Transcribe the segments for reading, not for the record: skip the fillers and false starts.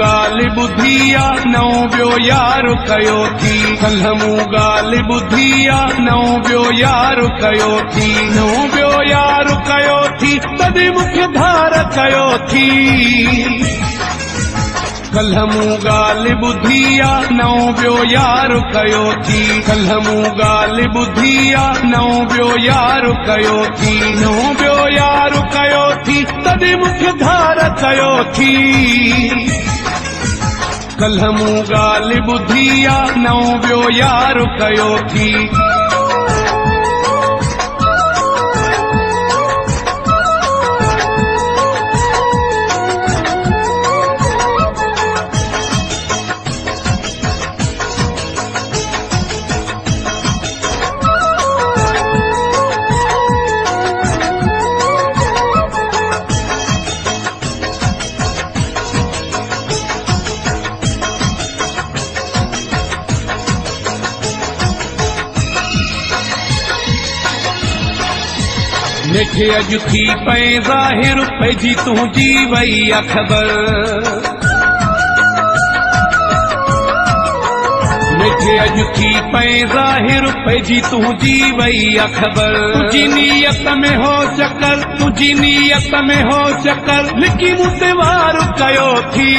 ॻाल्हि ॿुधी आ नओं ॿियो यार कयो थी कल्ह मूं ॻाल्हि ॿुधी आ नओं ॿियो यार कयो थी नओं ॿियो यार कयो थी तॾहिं मूंखे धार कयो थी कल्ह मूं ॻाल्हि ॿुधी आ नओं ॿियो यार कयो थी कल्ह मूं ॻाल्हि ॿुधी आ नओं ॿियो यार कयो थी नओं ॿियो यार कयो थी तॾहिं मूंखे धार कयो थी कल्ह मूं ॻाल्हि ॿुधी आ नओं ॿियो यार कयो थी मिठे अॼु थी पए ज़ाहिर पइजी तुंहिंजी वई आ ख़बर मिठे अॼु थी पए ज़ाहिर पइजी तुंहिंजी वई आ ख़बर तुंहिंजी नीयत में हो चकर तुंहिंजी नीयत में हो चकर लिकी मूं ते वार कयो थी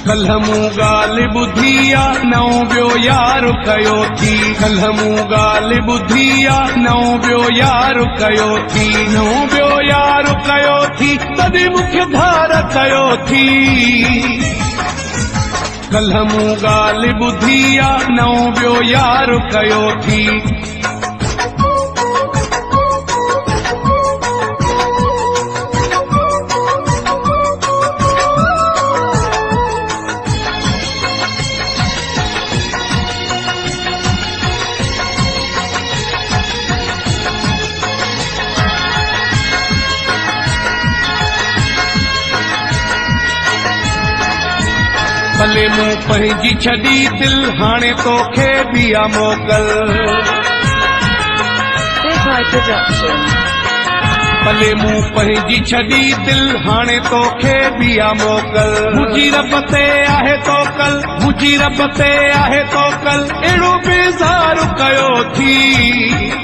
कल्ह मूं ॻाल्हि ॿुधी आ नओं ॿियो यार कयो थी कल्ह मूं ॻाल्हि ॿुधी आ नओं ॿियो यार कयो थी नओं ॿियो यार कयो थी तॾहिं मूंखे धार कयो थी कल्ह मूं ॻाल्हि ॿुधी आ नओं ॿियो यार कयो थी भले मूं पंहिंजी छॾी दिल हाणे तोखे बि आ मोकल भले मूं पंहिंजी छॾी दिल हाणे तोखे बि आ मोकल मुंहिंजी रब ते आहे तोकल मुंहिंजी रब ते आहे तोकल अहिड़ो बेज़ार कयो थी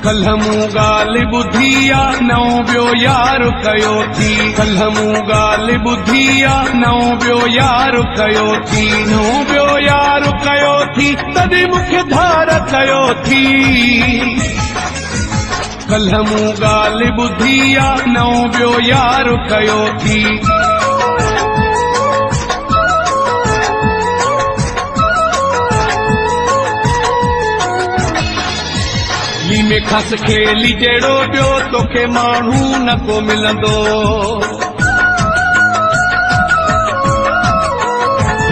कल्ह मूं ॻाल्हि ॿुधी आ नओं ॿियो यार कयो थी कल्ह मूं ॻाल्हि ॿुधी आ नओं ॿियो यार कयो थी नओं ॿियो यार कयो थी तॾहिं मूंखे धार कयो थी कल्ह मूं ॻाल्हि ॿुधी आ नओं ॿियो यार कयो थी ली में खस खेली जहिड़ो ॿियो तोखे माण्हू न को मिलंदो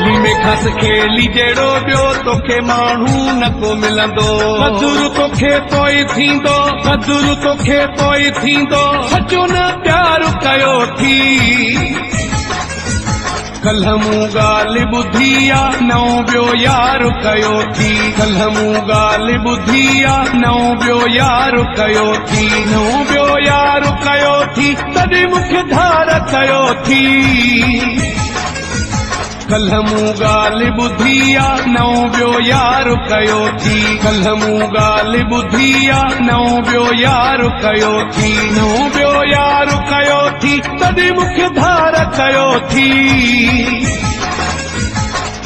ली में खस खेली जहिड़ो ॿियो तोखे माण्हू न को मिलंदो मधुर तोखे पोइ थींदो मधुर तोखे पोइ थींदो सचो न प्यार कयो थी कल्ह मूं ॻाल्हि ॿुधी आ नओं ॿियो यार कयो थी कल्ह मूं ॻाल्हि ॿुधी आ नओं ॿियो यार कयो थी नओं ॿियो यार कयो थी तॾहिं मूंखे धार कयो थी कल्ह मूं ॻाल्हि ॿुधी आ नओं ॿियो यार कयो थी कल्ह मूं ॻाल्हि ॿुधी आ नओं ॿियो यार कयो थी नओं ॿियो यार कयो थी तॾहिं मूंखे धार कयो थी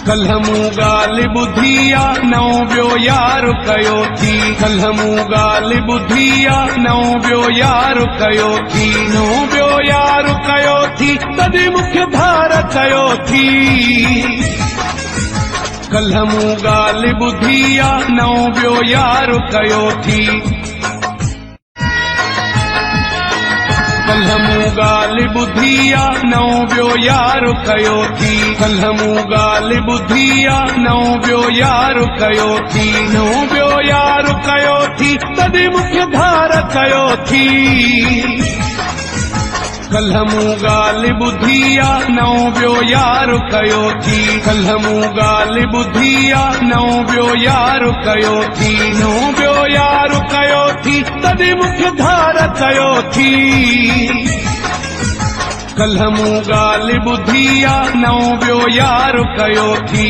कल्ह मूं ॻाल्हि ॿुधी आ नओं ॿियो यार कयो थी कल्ह मूं ॻाल्हि ॿुधी आ नओं ॿियो यार कयो थी नओं ॿियो यार कयो थी तॾहिं मूंखे धार कयो थी कल्ह मूं ॻाल्हि ॿुधी आ नओं ॿियो यार कयो थी कल्ह मूं ॻाल्हि ॿुधी आ नओं ॿियो यार कयो थी कल्ह मूं ॻाल्हि ॿुधी आ नओं ॿियो यार कयो थी नओं ॿियो यार कयो थी तॾहिं मूंखे धार कयो थी कल्ह मूं ॻाल्हि ॿुधी आ नओं ॿियो यार कयो थी कल्ह मूं ॻाल्हि ॿुधी आ नओं ॿियो यार कयो थी नओं ॿियो यार कयो थी तॾहिं मूंखे धार कयो थी कल्ह मूं ॻाल्हि ॿुधी आ नओं ॿियो यार कयो थी।